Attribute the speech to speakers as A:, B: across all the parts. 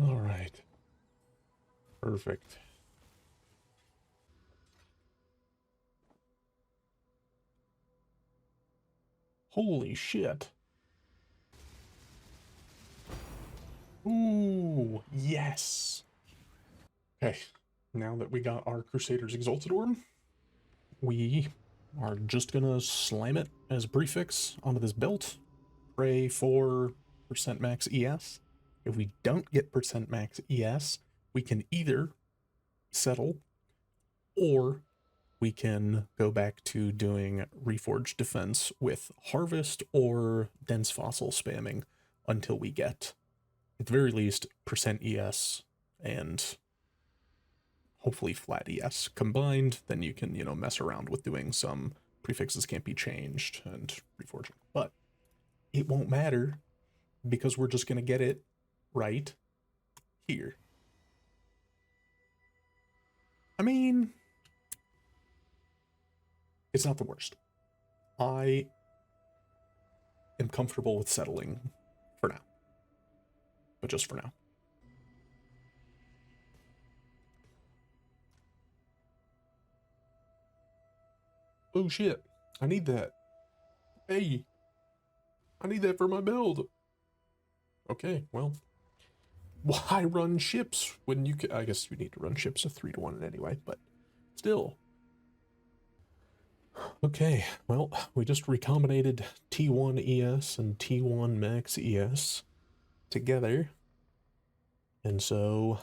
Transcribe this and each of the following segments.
A: All right. Perfect. Holy shit. Ooh, yes. Okay, now that we got our Crusader's Exalted Orb, we are just gonna slam it as a prefix onto this belt. Pray for percent max ES. If we don't get percent max ES, we can either settle or we can go back to doing Reforged Defense with Harvest or Dense Fossil spamming until we get, at the very least, percent ES and hopefully flat ES combined. Then you can, mess around with doing some prefixes can't be changed and reforging. But it won't matter because we're just going to get it right here. I mean, it's not the worst. I am comfortable with settling for now. But just for now. Oh shit, I need that. Hey, I need that for my build. Okay, well, why run ships when you can? I guess you need to run ships a 3-to-1 anyway, but still. Okay, well, we just recombinated T1 ES and T1 Max ES together. And so,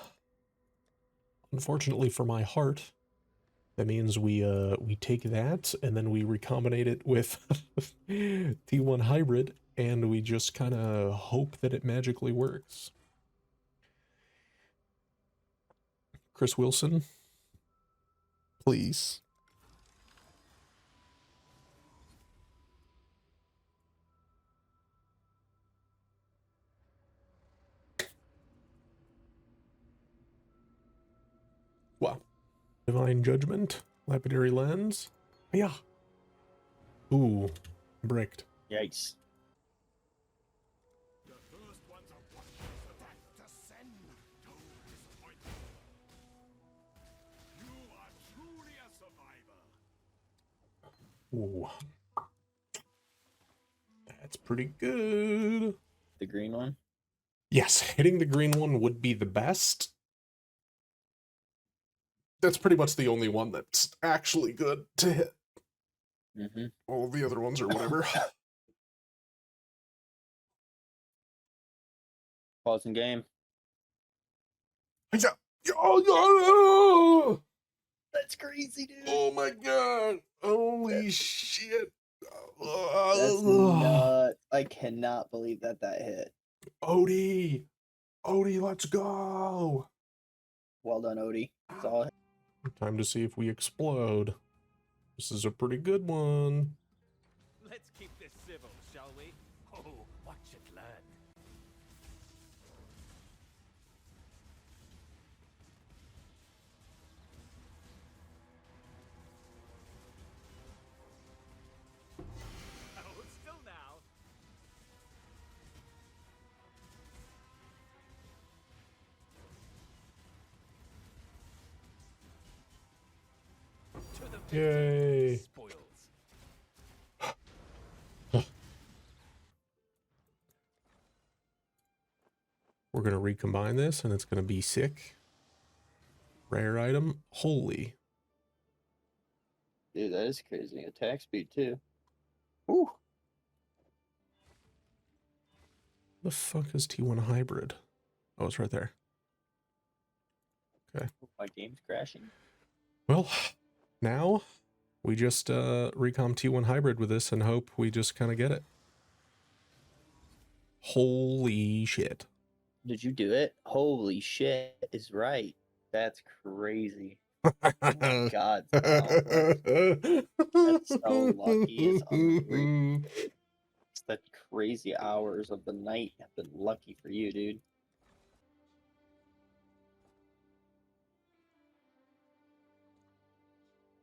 A: unfortunately for my heart, that means we take that and then we recombinate it with T1 Hybrid, and we just kind of hope that it magically works. Chris Wilson, please. Wow. Divine Judgment, Lapidary Lens. Yeah. Ooh, bricked.
B: Yikes.
A: Ooh. That's pretty good.
B: The green one?
A: Yes, hitting the green one would be the best. That's pretty much the only one that's actually good to hit.
B: Mm-hmm.
A: All the other ones are whatever.
B: Pausing game.
A: Yeah. Oh,
B: That's crazy, dude.
A: oh my god. Holy shit.
B: That's nuts. I cannot believe that hit.
A: Odie, let's go.
B: Well done, Odie. Solid.
A: Time to see if we explode. This is a pretty good one.
C: Let's keep this civil, shall we? Oh, watch it learn. Hold still now. To the
A: Yay.
C: spoils.
A: We're going to recombine this, and it's going to be sick. Rare item. Holy.
B: Dude, that is crazy. Attack speed, too. Ooh.
A: The fuck is T1 Hybrid? Oh, it's right there. Okay.
B: My game's crashing.
A: Well, now we just recom T1 Hybrid with this and hope we just kind of get it. Holy shit.
B: Did you do it? Holy shit is right. That's crazy. Oh my god. That's so lucky. It's unreal. It's the crazy hours of the night have been lucky for you, dude.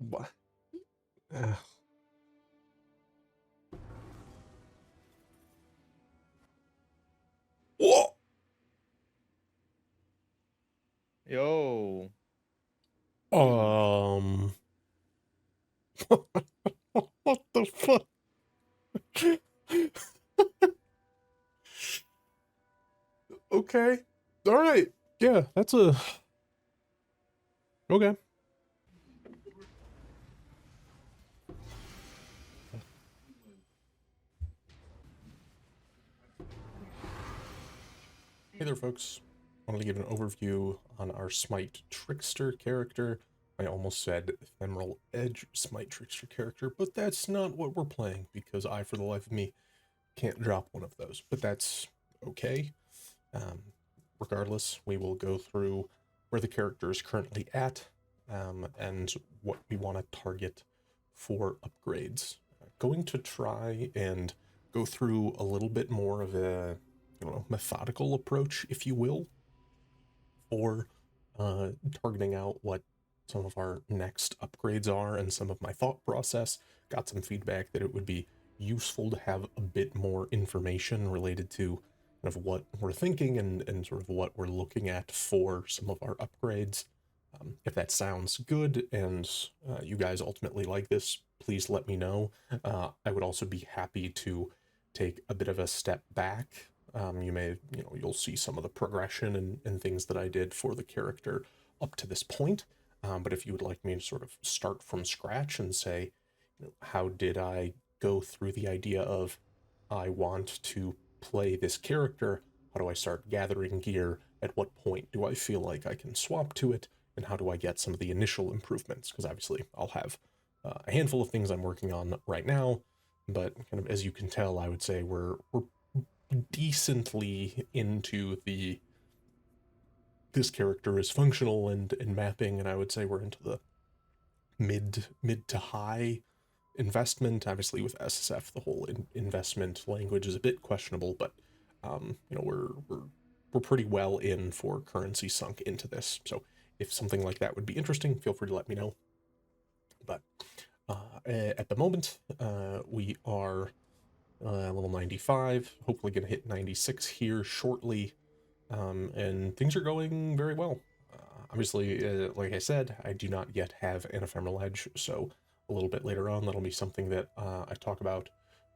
A: What?
B: Yo.
A: What the fuck? Okay. All right. Yeah, that's a... Okay. Hey there, folks. I wanted to give an overview on our Smite Trickster character. I almost said Ephemeral Edge Smite Trickster character, but that's not what we're playing, because I, for the life of me, can't drop one of those. But that's okay. Regardless, we will go through where the character is currently at, and what we want to target for upgrades. Going to try and go through a little bit more of a, methodical approach, if you will, for targeting out what some of our next upgrades are and some of my thought process. Got some feedback that it would be useful to have a bit more information related to kind of what we're thinking and sort of what we're looking at for some of our upgrades. If that sounds good and you guys ultimately like this, please let me know. I would also be happy to take a bit of a step back. You'll see some of the progression and things that I did for the character up to this point. But if you would like me to sort of start from scratch and say, how did I go through the idea of, I want to play this character, how do I start gathering gear, at what point do I feel like I can swap to it, and how do I get some of the initial improvements? Because obviously I'll have a handful of things I'm working on right now, but kind of as you can tell, I would say we're decently into this character is functional and mapping, and I would say we're into the mid to high investment. Obviously with SSF, the whole investment language is a bit questionable, but we're pretty well in for currency sunk into this. So if something like that would be interesting, feel free to let me know. But at the moment, we are level 95, hopefully going to hit 96 here shortly, and things are going very well. Obviously, like I said, I do not yet have an Ephemeral Edge, so a little bit later on, that'll be something that I talk about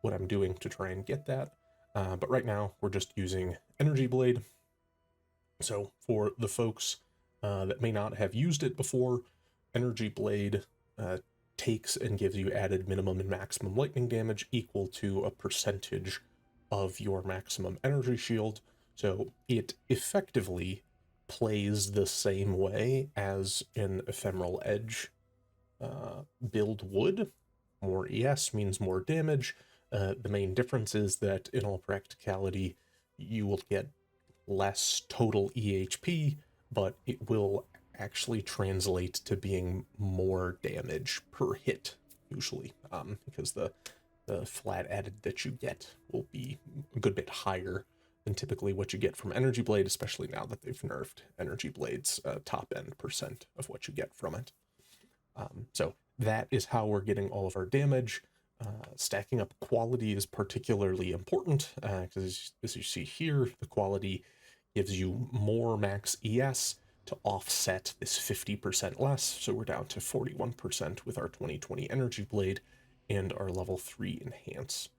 A: what I'm doing to try and get that. But right now, we're just using Energy Blade. So for the folks that may not have used it before, Energy Blade takes and gives you added minimum and maximum lightning damage equal to a percentage of your maximum energy shield. So it effectively plays the same way as an Ephemeral Edge build would. More ES means more damage. The main difference is that in all practicality, you will get less total EHP, but it will actually translate to being more damage per hit, usually, because the flat added that you get will be a good bit higher than typically what you get from Energy Blade, especially now that they've nerfed Energy Blade's top end percent of what you get from it. So that is how we're getting all of our damage. Stacking up quality is particularly important, because as you see here, the quality gives you more max ES to offset this 50% less, so we're down to 41% with our 2020 Energy Blade and our level 3 Enhance.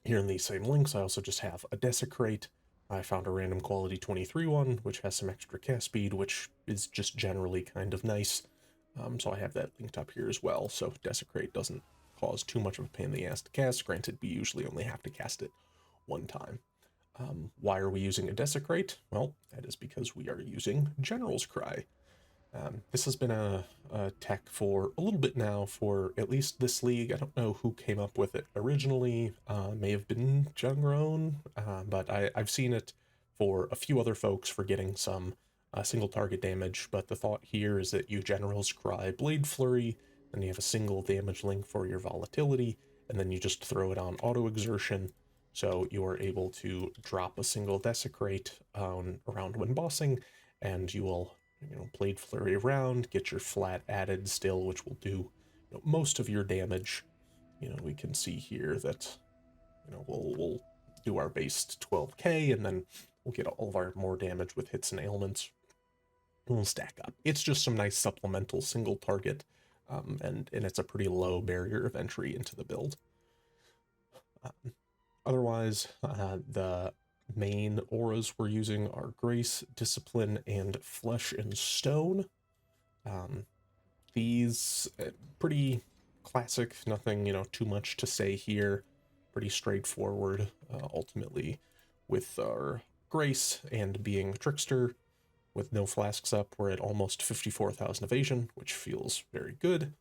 A: Here in these same links, I also just have a Desecrate. I found a random quality 23 one, which has some extra cast speed, which is just generally kind of nice. So I have that linked up here as well, so Desecrate doesn't cause too much of a pain in the ass to cast. Granted, we usually only have to cast it one time. Why are we using a Desecrate? Well, that is because we are using General's Cry. This has been a tech for a little bit now, for at least this league. I don't know who came up with it originally. May have been Jungroan, but I've seen it for a few other folks for getting some single target damage. But the thought here is that you General's Cry Blade Flurry, and you have a single damage link for your volatility, and then you just throw it on auto exertion. So you are able to drop a single Desecrate around when bossing, and you will Blade Flurry around, get your flat added still, which will do most of your damage. We can see here that we'll do our base 12k, and then we'll get all of our more damage with hits and ailments will stack up. It's just some nice supplemental single target, and it's a pretty low barrier of entry into the build. Otherwise, the main auras we're using are Grace, Discipline, and Flesh and Stone. These pretty classic, nothing, too much to say here. Pretty straightforward, ultimately, with our Grace and being Trickster. With no flasks up, we're at almost 54,000 evasion, which feels very good.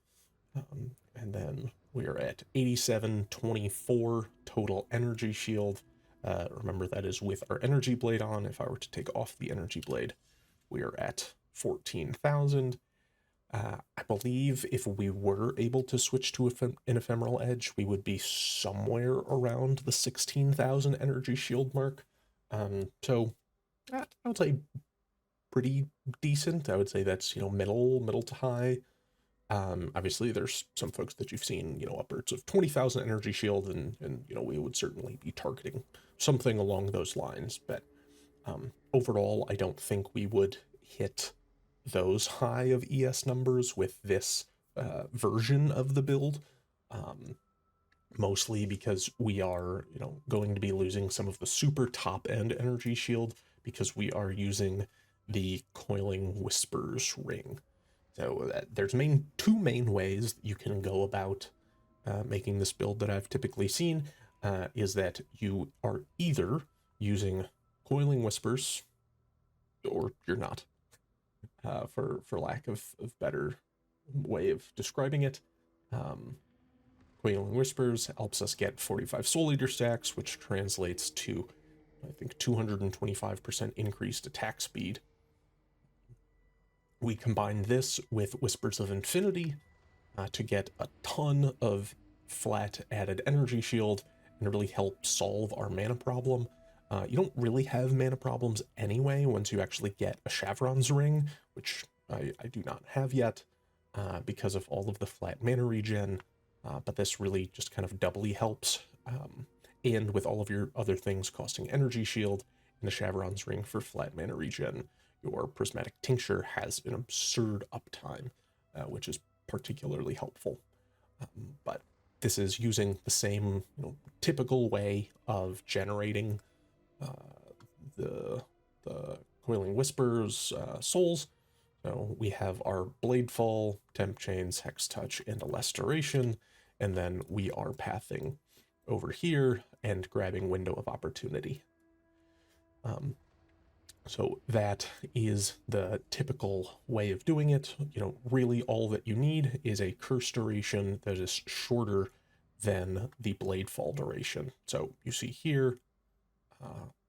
A: And then we are at 8724 total energy shield. Remember, that is with our energy blade on. If I were to take off the energy blade, we are at 14,000. I believe if we were able to switch to an ephemeral edge, we would be somewhere around the 16,000 energy shield mark. So I would say pretty decent. I would say that's, middle to high. Obviously there's some folks that you've seen, upwards of 20,000 energy shield, and we would certainly be targeting something along those lines. But overall, I don't think we would hit those high of ES numbers with this version of the build. Mostly because we are, going to be losing some of the super top end energy shield because we are using the Coiling Whispers ring. So there's two main ways that you can go about making this build that I've typically seen, is that you are either using Coiling Whispers, or you're not, for lack of better way of describing it. Coiling Whispers helps us get 45 Soul Eater stacks, which translates to, I think, 225% increased attack speed. We combine this with Whispers of Infinity to get a ton of flat added energy shield and really help solve our mana problem. You don't really have mana problems anyway once you actually get a Shavron's Ring, which I do not have yet because of all of the flat mana regen, but this really just kind of doubly helps. And with all of your other things costing energy shield and the Shavron's Ring for flat mana regen, your Prismatic Tincture has an absurd uptime, which is particularly helpful. But this is using the same typical way of generating the Coiling Whispers souls. So we have our Bladefall, Temp Chains, Hex Touch, and a Less Duration, and then we are pathing over here and grabbing Window of Opportunity. So that is the typical way of doing it. Really all that you need is a curse duration that is shorter than the Bladefall duration. So you see here,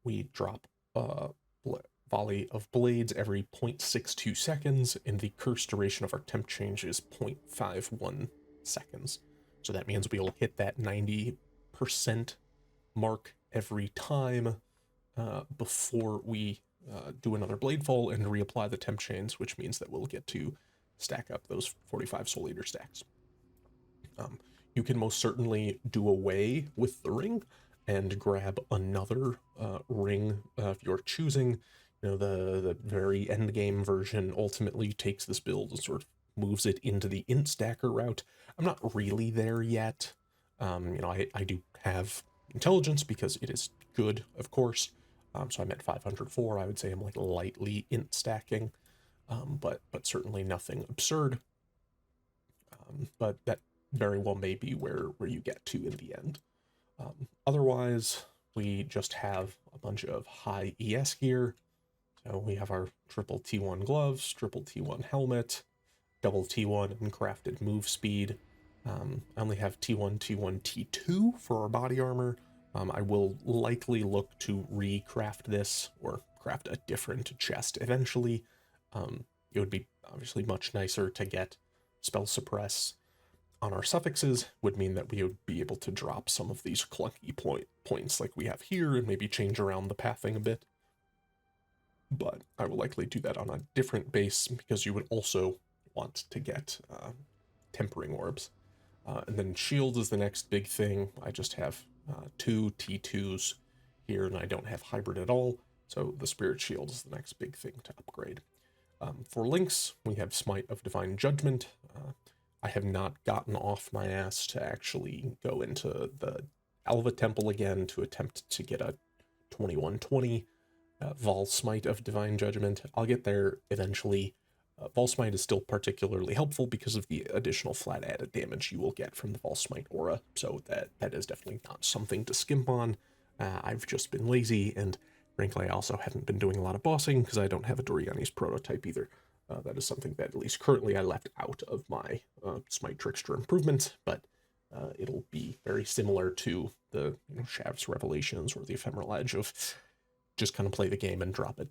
A: we drop a volley of blades every 0.62 seconds, and the curse duration of our temp change is 0.51 seconds. So that means we'll hit that 90% mark every time before we do another Bladefall and reapply the temp chains, which means that we'll get to stack up those 45 Soul Eater stacks. You can most certainly do away with the ring and grab another ring of your choosing. The very end game version ultimately takes this build and sort of moves it into the int stacker route. I'm not really there yet. I do have intelligence because it is good, of course. So I'm at 504. I would say I'm like lightly int stacking, but certainly nothing absurd. But that very well may be where you get to in the end. Otherwise, we just have a bunch of high ES gear. So we have our triple T1 gloves, triple T1 helmet, double T1 and crafted move speed. I only have T1, T1, T2 for our body armor. I will likely look to recraft this or craft a different chest eventually. It would be obviously much nicer to get spell suppress on our suffixes, would mean that we would be able to drop some of these clunky points like we have here and maybe change around the pathing a bit. But I will likely do that on a different base because you would also want to get tempering orbs. And then shield is the next big thing. I just have 2 T2s here and I don't have hybrid at all. So the spirit shield is the next big thing to upgrade. For links, we have Smite of Divine Judgment. I have not gotten off my ass to actually go into the Alva Temple again to attempt to get a 2120 Vol Smite of Divine Judgment. I'll get there eventually. Vol Smite is still particularly helpful because of the additional flat added damage you will get from the Vol Smite aura, so that is definitely not something to skimp on. I've just been lazy, and frankly, I also haven't been doing a lot of bossing because I don't have a Doriani's prototype either. That is something that at least currently I left out of my Smite Trickster improvement, but it'll be very similar to the Shav's Revelations or the Ephemeral Edge of just kind of play the game and drop it.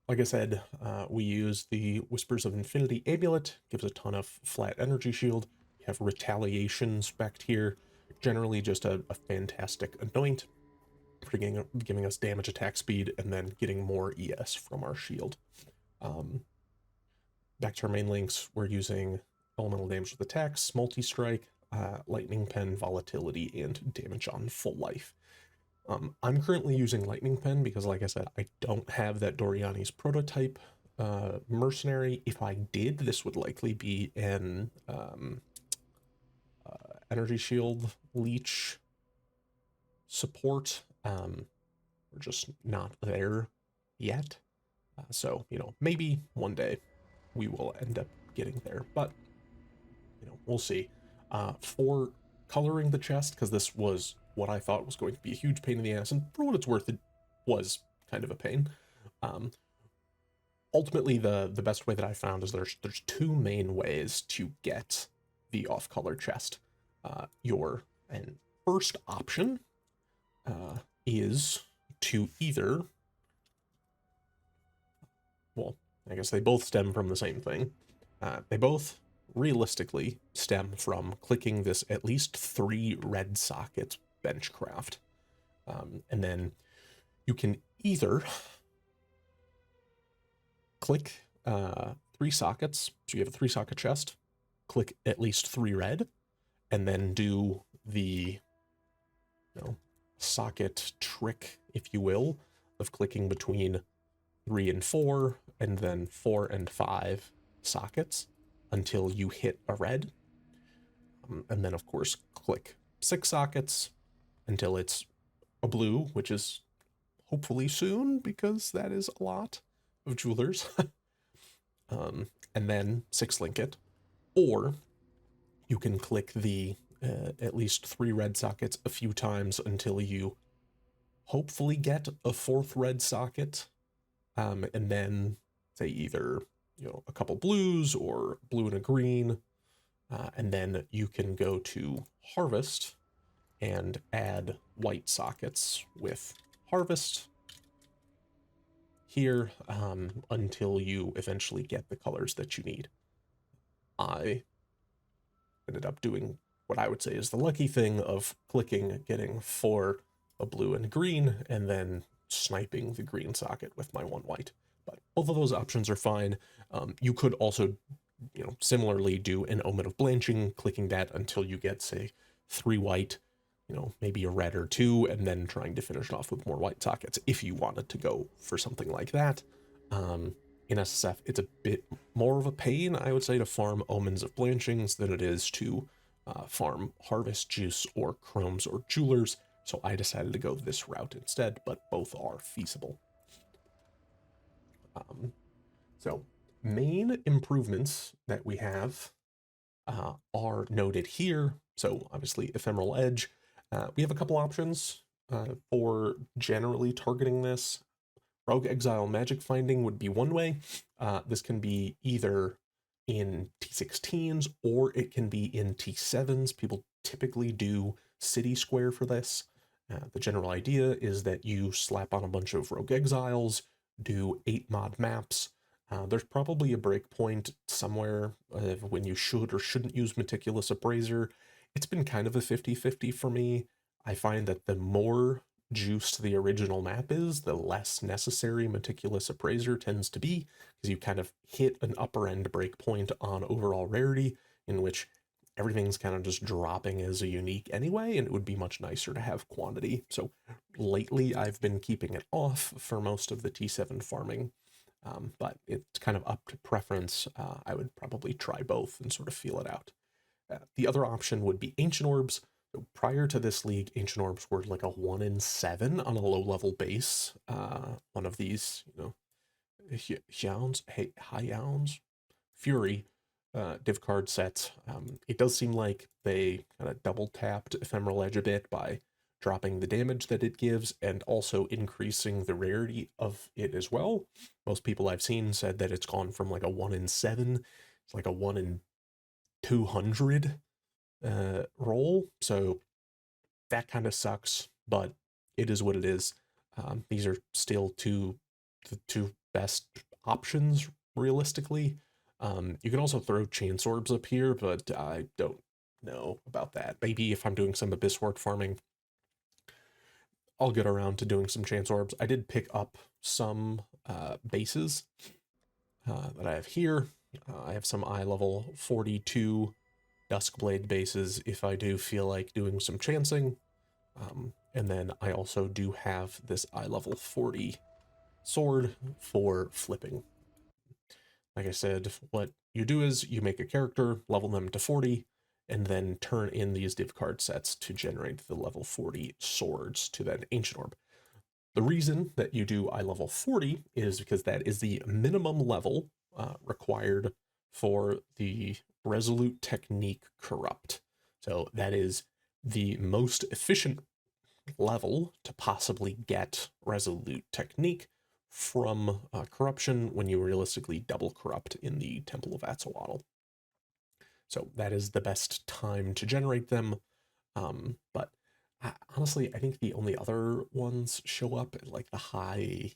A: Like I said, we use the Whispers of Infinity Amulet, gives a ton of flat energy shield. We have Retaliations back here, generally just a fantastic anoint for giving us damage attack speed and then getting more ES from our shield. Back to our main links, we're using elemental damage with attacks, multi-strike, lightning pen, volatility, and damage on full life. I'm currently using lightning pen because, like I said, I don't have that Doriani's prototype mercenary. If I did, this would likely be an energy shield leech support. We're just not there yet. So, maybe one day we will end up getting there, but, we'll see. For coloring the chest, because this was what I thought was going to be a huge pain in the ass, and for what it's worth, it was kind of a pain. Ultimately, the best way that I found is there's two main ways to get the off-color chest. Your first option is to either, well, I guess they both stem from the same thing. They both realistically stem from clicking this at least 3 red sockets benchcraft. And then you can either click 3 sockets, so you have a 3-socket chest, click at least 3 red, and then do the socket trick, if you will, of clicking between 3 and 4, and then 4 and 5 sockets until you hit a red. And then, of course, click 6 sockets until it's a blue, which is hopefully soon, because that is a lot of jewelers. And then 6 link it. Or you can click the at least 3 red sockets a few times until you hopefully get a 4th red socket, and then say either a couple blues or blue and a green, and then you can go to harvest and add white sockets with harvest here until you eventually get the colors that you need. I ended up doing what I would say is the lucky thing of clicking, getting 4 a blue and green, and then sniping the green socket with my 1 white. But both of those options are fine. You could also, similarly do an Omen of Blanching, clicking that until you get, say, 3 white, maybe a red or 2, and then trying to finish off with more white sockets if you wanted to go for something like that. In SSF, it's a bit more of a pain, I would say, to farm Omens of Blanchings than it is to farm Harvest Juice or Chromes or Jewelers, so I decided to go this route instead, but both are feasible. So main improvements that we have are noted here. So obviously Ephemeral Edge. We have a couple options for generally targeting this. Rogue Exile Magic Finding would be one way. This can be either in T16s or it can be in T7s. People typically do City Square for this. The general idea is that you slap on a bunch of Rogue Exiles, do 8 mod maps. There's probably a breakpoint somewhere when you should or shouldn't use Meticulous Appraiser. It's been kind of a 50-50 for me. I find that the more juiced the original map is, the less necessary Meticulous Appraiser tends to be, because you kind of hit an upper end breakpoint on overall rarity, in which everything's kind of just dropping as a unique anyway, and it would be much nicer to have quantity. So lately I've been keeping it off for most of the T7 farming, but it's kind of up to preference. I would probably try both and sort of feel it out. The other option would be Ancient Orbs. So prior to this league, Ancient Orbs were like a 1 in 7 on a low-level base. One of these, High Hounds, Fury div card sets. It does seem like they kind of double tapped Ephemeral Edge a bit by dropping the damage that it gives and also increasing the rarity of it as well. Most people I've seen said that it's gone from like a 1 in 7, it's like a 1 in 200 roll. So that kind of sucks, but it is what it is. These are still the two best options realistically. You can also throw Chance Orbs up here, but I don't know about that. Maybe if I'm doing some Abyss Ward farming, I'll get around to doing some Chance Orbs. I did pick up some bases that I have here. I have some eye level 42 Duskblade bases if I do feel like doing some chancing. And then I also do have this eye level 40 sword for flipping. Like I said, what you do is you make a character, level them to 40, and then turn in these div card sets to generate the level 40 swords to that Ancient Orb. The reason that you do eye level 40 is because that is the minimum level required for the Resolute Technique Corrupt. So that is the most efficient level to possibly get Resolute Technique from corruption when you realistically double corrupt in the Temple of Atzoatl. So that is the best time to generate them. But honestly, I think the only other ones show up at like the high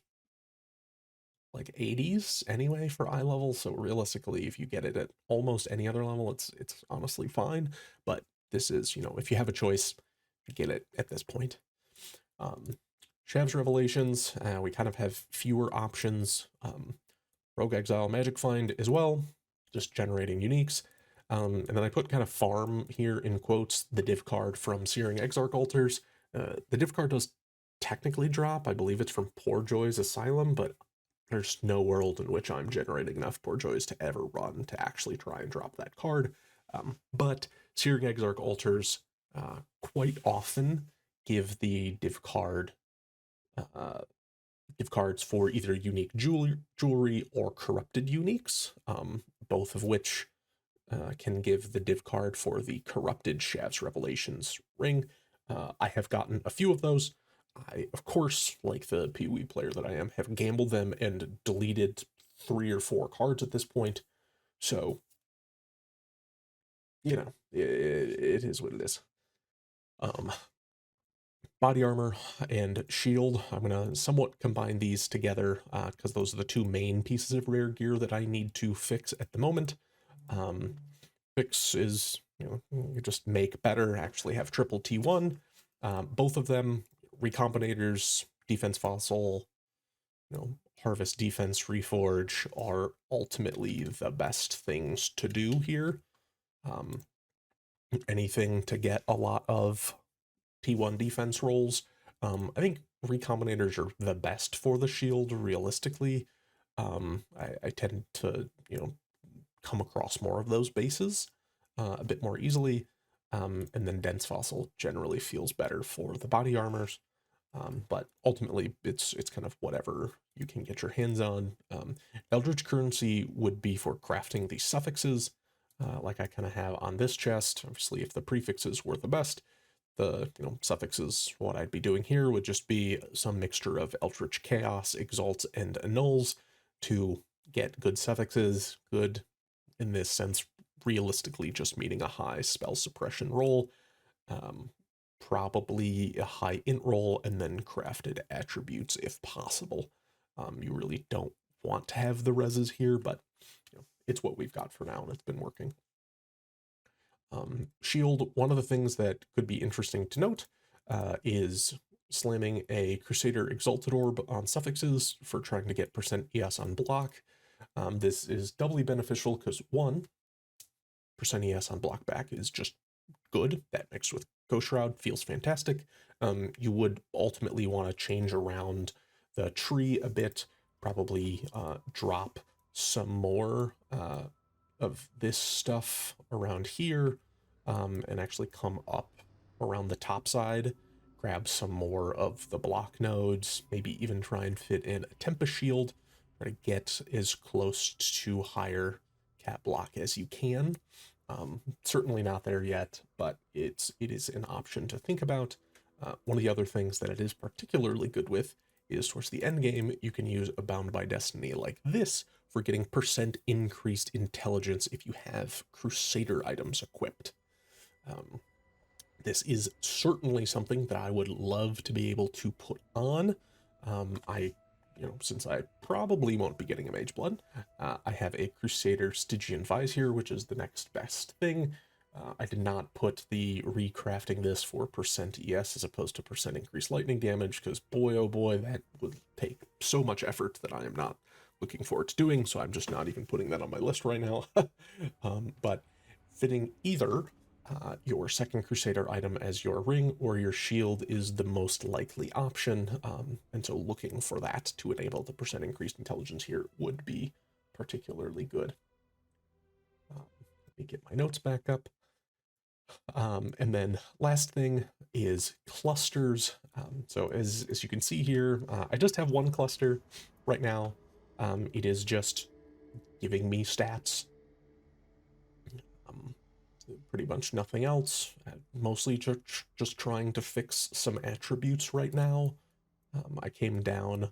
A: like 80s anyway for eye level. So realistically, if you get it at almost any other level, it's honestly fine. But this is, if you have a choice, get it at this point. Shav's Revelations, we kind of have fewer options. Rogue Exile Magic Find as well, just generating uniques. And then I put kind of farm here in quotes, the div card from Searing Exarch Altars. The div card does technically drop. I believe it's from Poor Joy's Asylum, but there's no world in which I'm generating enough Poor Joys to ever run to actually try and drop that card. But Searing Exarch Altars quite often give the div cards for either unique jewelry or corrupted uniques, both of which can give the div card for the corrupted Shav's Revelations ring. I have gotten a few of those. I, of course, like the POE player that I am, have gambled them and deleted 3 or 4 cards at this point. So, it is what it is. Body armor and shield, I'm going to somewhat combine these together because those are the 2 main pieces of rare gear that I need to fix at the moment. Fix is, you just make better, actually have triple T1. Both of them, Recombinators, Defense Fossil, Harvest Defense Reforge are ultimately the best things to do here. Anything to get a lot of T1 defense rolls. I think Recombinators are the best for the shield, realistically. I tend to, come across more of those bases a bit more easily. And then Dense Fossil generally feels better for the body armors. But ultimately, it's kind of whatever you can get your hands on. Eldritch Currency would be for crafting the suffixes, like I kind of have on this chest. Obviously, if the prefixes were the best, the suffixes, what I'd be doing here would just be some mixture of Eldritch Chaos, Exalt, and Annuls to get good suffixes. Good, in this sense, realistically just meaning a high spell suppression roll. Probably a high int roll, and then crafted attributes if possible. You really don't want to have the reses here, but it's what we've got for now, and it's been working. Shield, one of the things that could be interesting to note is slamming a Crusader Exalted Orb on suffixes for trying to get % ES on block. This is doubly beneficial because 1, percent ES on block back is just good. That mixed with Ghost Shroud feels fantastic. You would ultimately want to change around the tree a bit, probably drop some more of this stuff around here, and actually come up around the top side, grab some more of the block nodes, maybe even try and fit in a Tempest Shield, try to get as close to higher cat block as you can. Certainly not there yet, but it is an option to think about. One of the other things that it is particularly good with is towards the end game, you can use a Bound by Destiny like this for getting percent increased intelligence if you have Crusader items equipped. This is certainly something that I would love to be able to put on. Since I probably won't be getting a Mageblood, I have a Crusader Stygian Vizier, which is the next best thing. I did not put the recrafting this for percent ES as opposed to percent increased lightning damage, because boy, oh boy, that would take so much effort that I am not looking forward to doing, so I'm just not even putting that on my list right now. But fitting either your second Crusader item as your ring or your shield is the most likely option, and so looking for that to enable the percent increased intelligence here would be particularly good. Let me get my notes back up. And then last thing is clusters. So as you can see here, I just have one cluster right now. It is just giving me stats. Pretty much nothing else. Mostly just trying to fix some attributes right now. I came down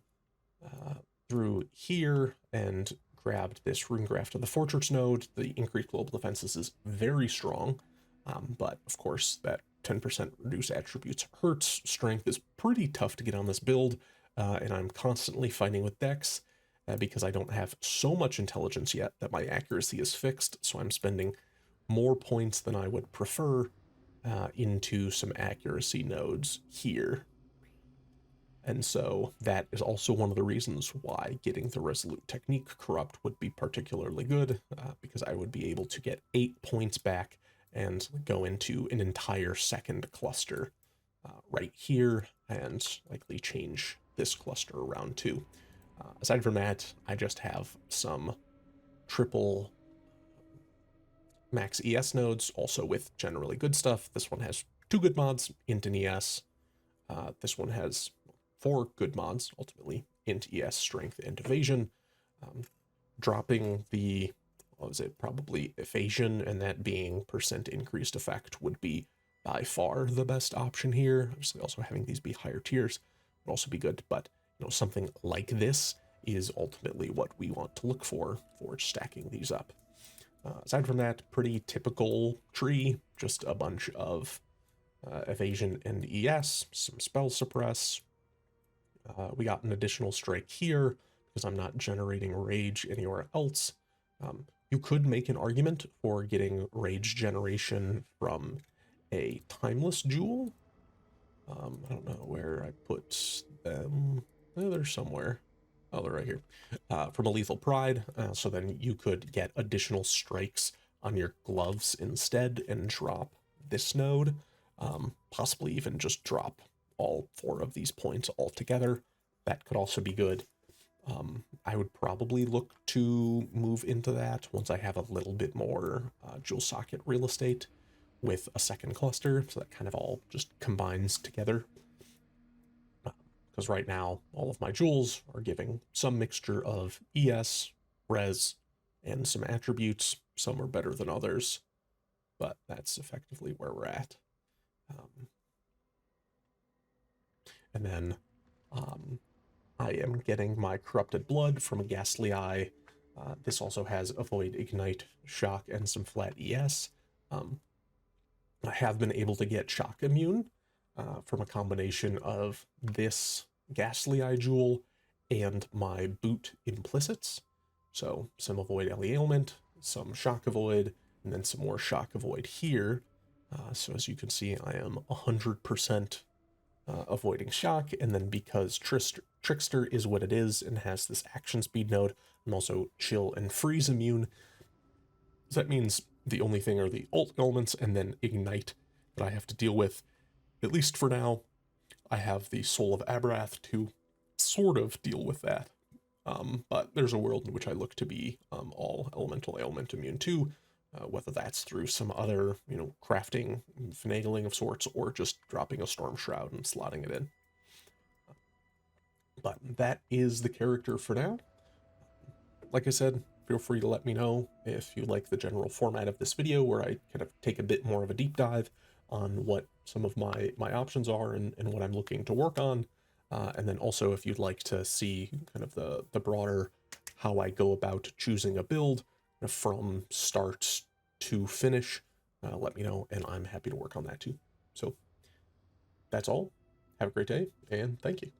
A: through here and grabbed this Rune Graft of the Fortress node. The increased global defenses is very strong, but of course that 10% reduce attributes hurts. Strength is pretty tough to get on this build, and I'm constantly fighting with dex because I don't have so much intelligence yet that my accuracy is fixed, so I'm spending more points than I would prefer into some accuracy nodes here. And so that is also one of the reasons why getting the Resolute Technique Corrupt would be particularly good, because I would be able to get 8 points back and go into an entire second cluster right here, and likely change this cluster around too. Aside from that, I just have some triple max ES nodes, also with generally good stuff. This one has 2 good mods, Int and ES. This one has 4 good mods, ultimately, Int, ES, Strength, and Evasion. Dropping the, probably Evasion, and that being percent increased effect would be by far the best option here. Obviously, also having these be higher tiers would also be good, but something like this is ultimately what we want to look for stacking these up. Aside from that, pretty typical tree, just a bunch of evasion and ES, some spell suppress. We got an additional strike here because I'm not generating rage anywhere else. You could make an argument for getting rage generation from a timeless jewel. I don't know where I put them. Oh, they're somewhere. Oh, they're right here. From a Lethal Pride, so then you could get additional strikes on your gloves instead and drop this node. Possibly even just drop all 4 of these points altogether. That could also be good. I would probably look to move into that once I have a little bit more jewel socket real estate with a second cluster, so that kind of all just combines together. Because right now, all of my jewels are giving some mixture of ES, res, and some attributes. Some are better than others, but that's effectively where we're at. And then I am getting my Corrupted Blood from a Ghastly Eye. This also has Avoid, Ignite, Shock, and some flat ES. I have been able to get Shock Immune from a combination of this Ghastly Eye jewel and my boot implicits. So some Avoid Ellie Ailment, some Shock Avoid, and then some more Shock Avoid here. So as you can see, I am 100% avoiding shock, and then because Trickster is what it is and has this action speed node, I'm also chill and freeze immune. So that means The only thing are the alt elements and then Ignite that I have to deal with. At least for now, I have the Soul of Abrath to sort of deal with that. But there's a world in which I look to be all elemental ailment immune too, whether that's through some other, crafting, finagling of sorts, or just dropping a Storm Shroud and slotting it in. But that is the character for now. Like I said, feel free to let me know if you like the general format of this video, where I kind of take a bit more of a deep dive on what some of my options are and what I'm looking to work on. And then also if you'd like to see kind of the broader how I go about choosing a build from start to finish, let me know, and I'm happy to work on that too. So that's all. Have a great day, and thank you.